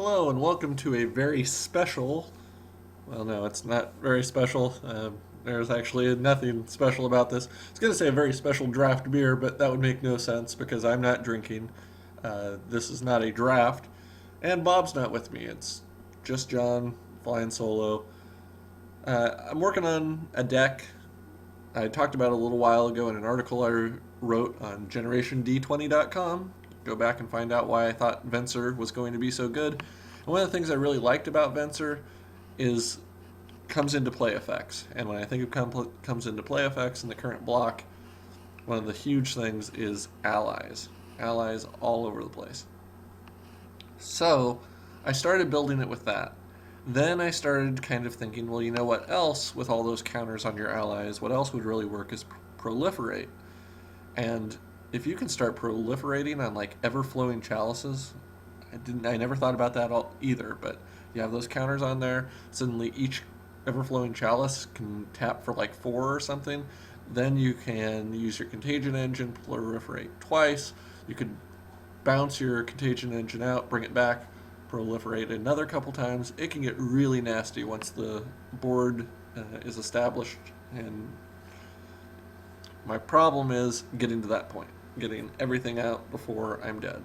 Hello and welcome to a very special. Well, no, it's not very special. There's actually nothing special about this. I was going to say a very special draft beer, but that would make no sense because I'm not drinking. This is not a draft, and Bob's not with me. It's just John flying solo. I'm working on a deck. I talked about it a little while ago in an article I wrote on GenerationD20.com. Go back and find out why I thought Venser was going to be so good. And one of the things I really liked about Venser is comes into play effects. And when I think of comes into play effects in the current block, one of the huge things is allies. Allies all over the place. So I started building it with that. Then I started kind of thinking, well, you know what else with all those counters on your allies, what else would really work is proliferate. And if you can start proliferating on like ever flowing chalices, I never thought about that all either, but you have those counters on there, suddenly each ever flowing chalice can tap for like 4 or something. Then you can use your contagion engine, proliferate twice. You could bounce your contagion engine out, bring it back, proliferate another couple times. It can get really nasty once the board is established, and my problem is getting to that point, getting everything out before I'm dead.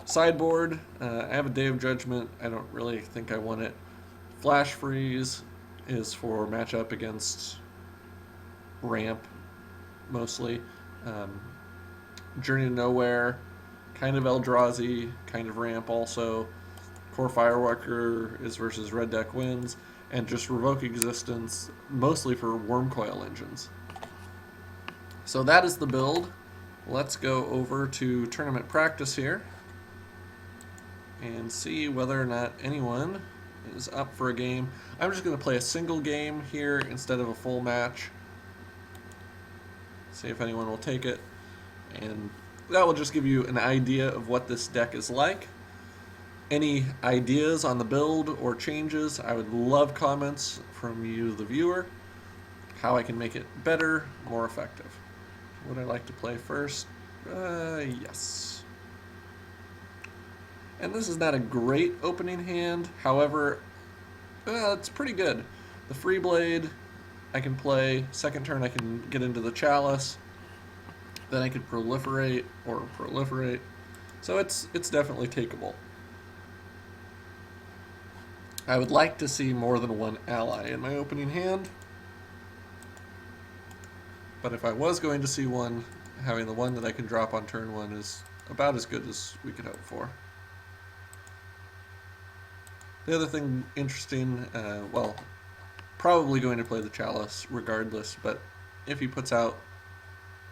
Sideboard, I have a Day of Judgment. I don't really think I want it. Flash Freeze is for matchup against ramp, mostly. Um, Journey to Nowhere, kind of Eldrazi, kind of ramp also. Core Fireworker is versus Red Deck Wins, and just Revoke Existence, mostly for Wormcoil engines. So that is the build. Let's go over to tournament practice here and see whether or not anyone is up for a game. I'm just going to play a single game here instead of a full match. See if anyone will take it. And that will just give you an idea of what this deck is like. Any ideas on the build or changes, I would love comments from you, the viewer, how I can make it better, more effective. Would I like to play first? Yes. And this is not a great opening hand, however, it's pretty good. The Free Blade I can play, second turn I can get into the Chalice, then I can proliferate or proliferate, so it's definitely takeable. I would like to see more than one ally in my opening hand, but if I was going to see one, having the one that I can drop on turn 1 is about as good as we could hope for. The other thing interesting, well, probably going to play the Chalice regardless, but if he puts out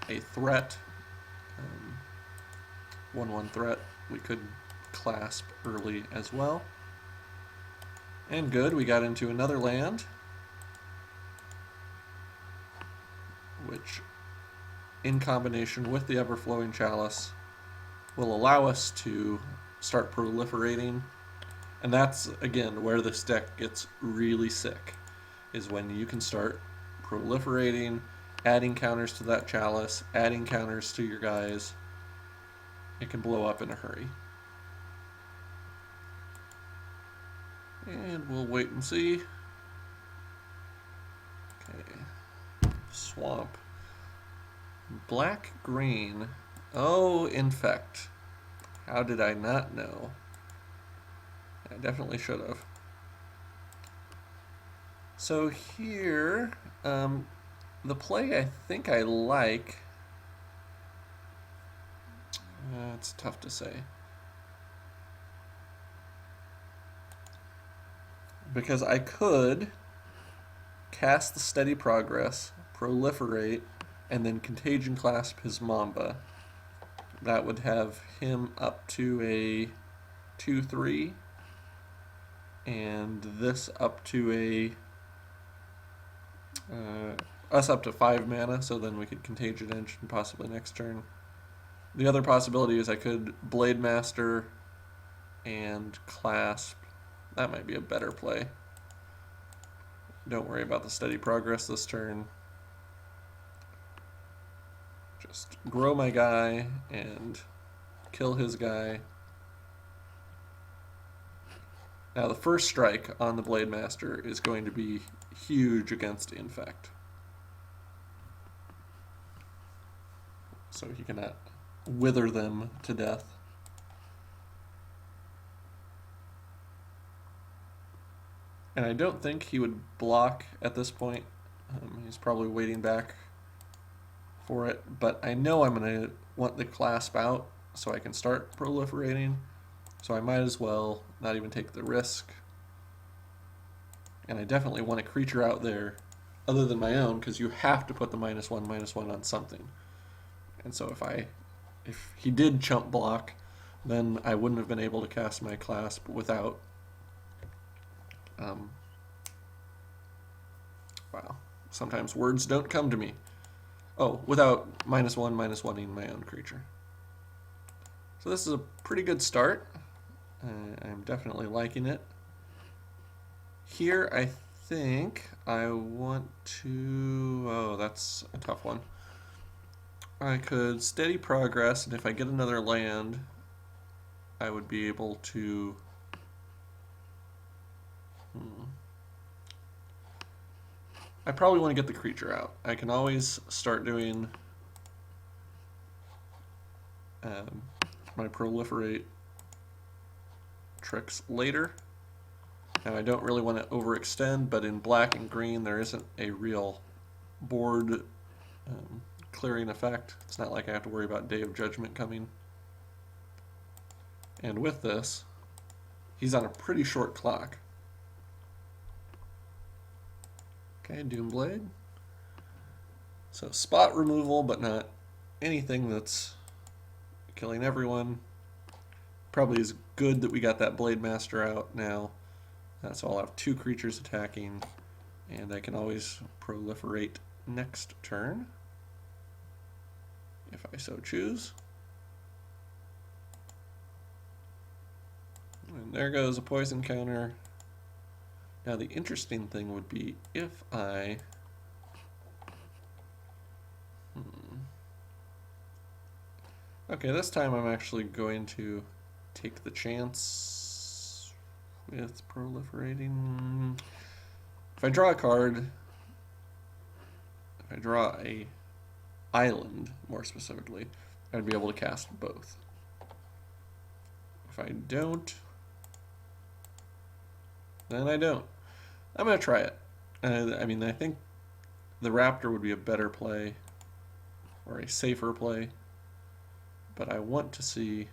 a threat, 1/1 threat, we could clasp early as well. And good, we got into another land, which in combination with the ever-flowing Chalice will allow us to start proliferating. And that's, again, where this deck gets really sick, is when you can start proliferating, adding counters to that Chalice, adding counters to your guys. It can blow up in a hurry. And we'll wait and see. Okay. Swamp. Black-green. Oh, Infect. How did I not know? I definitely should have. So here, the play I think I like, it's tough to say. Because I could cast the Steady Progress, proliferate, and then Contagion Clasp his Mamba. That would have him up to a 2/3, and this up to a us up to 5 mana, so then we could Contagion Engine possibly next turn. The other possibility is I could Blade Master and Clasp. That might be a better play. Don't worry about the Steady Progress this turn. Just grow my guy and kill his guy. Now the first strike on the Blade Master is going to be huge against Infect. So he cannot wither them to death. And I don't think he would block at this point. He's probably waiting back for it, but I know I'm going to want the clasp out so I can start proliferating. So I might as well not even take the risk. And I definitely want a creature out there other than my own, because you have to put the -1/-1 on something. And so if he did chump block, then I wouldn't have been able to cast my clasp without wow, sometimes words don't come to me. Oh, without -1/-1ing my own creature. So this is a pretty good start. I'm definitely liking it. Here I think I want to... Oh, that's a tough one. I could steady progress, and if I get another land, I would be able to... I probably want to get the creature out. I can always start doing my proliferate tricks later. Now I don't really want to overextend, but in black and green there isn't a real board clearing effect. It's not like I have to worry about Day of Judgment coming. And with this, he's on a pretty short clock. Okay, Doomblade. So spot removal, but not anything that's killing everyone. Probably is good that we got that Blade Master out now. So I'll have 2 creatures attacking, and I can always proliferate next turn, if I so choose. And there goes a poison counter. Now the interesting thing would be if I... Okay, this time I'm actually going to take the chance with proliferating. If I draw a card, if I draw a island, more specifically, I'd be able to cast both. If I don't, then I don't. I'm going to try it. I mean, I think the Raptor would be a better play, or a safer play, but I want to see...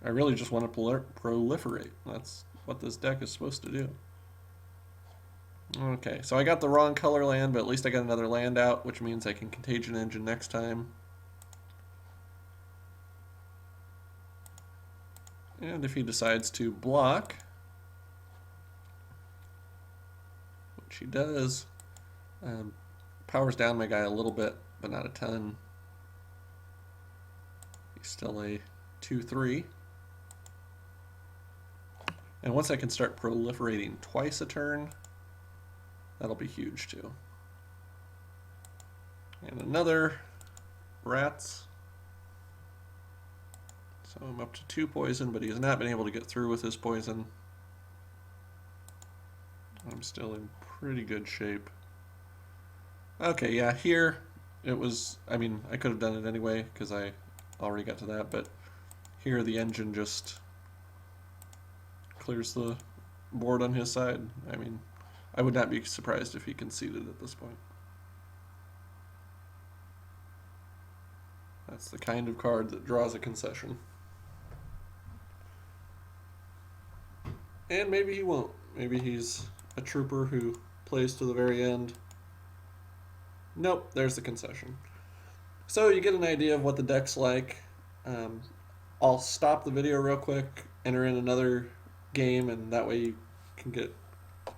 I really just want to proliferate. That's what this deck is supposed to do. Okay, so I got the wrong color land, but at least I got another land out, which means I can Contagion Engine next time. And if he decides to block, which he does, powers down my guy a little bit, but not a ton. He's still a 2/3. And once I can start proliferating twice a turn, that'll be huge too. And another rats. So I'm up to 2 poison, but he has not been able to get through with his poison. I'm still in pretty good shape. Okay, yeah, here it was, I mean, I could have done it anyway because I already got to that, but here the engine just clears the board on his side. I mean, I would not be surprised if he conceded at this point. That's the kind of card that draws a concession. And maybe he won't. Maybe he's a trooper who plays to the very end. Nope, there's the concession. So you get an idea of what the deck's like. I'll stop the video real quick, enter in another game, and that way you can get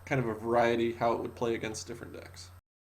kind of a variety how it would play against different decks.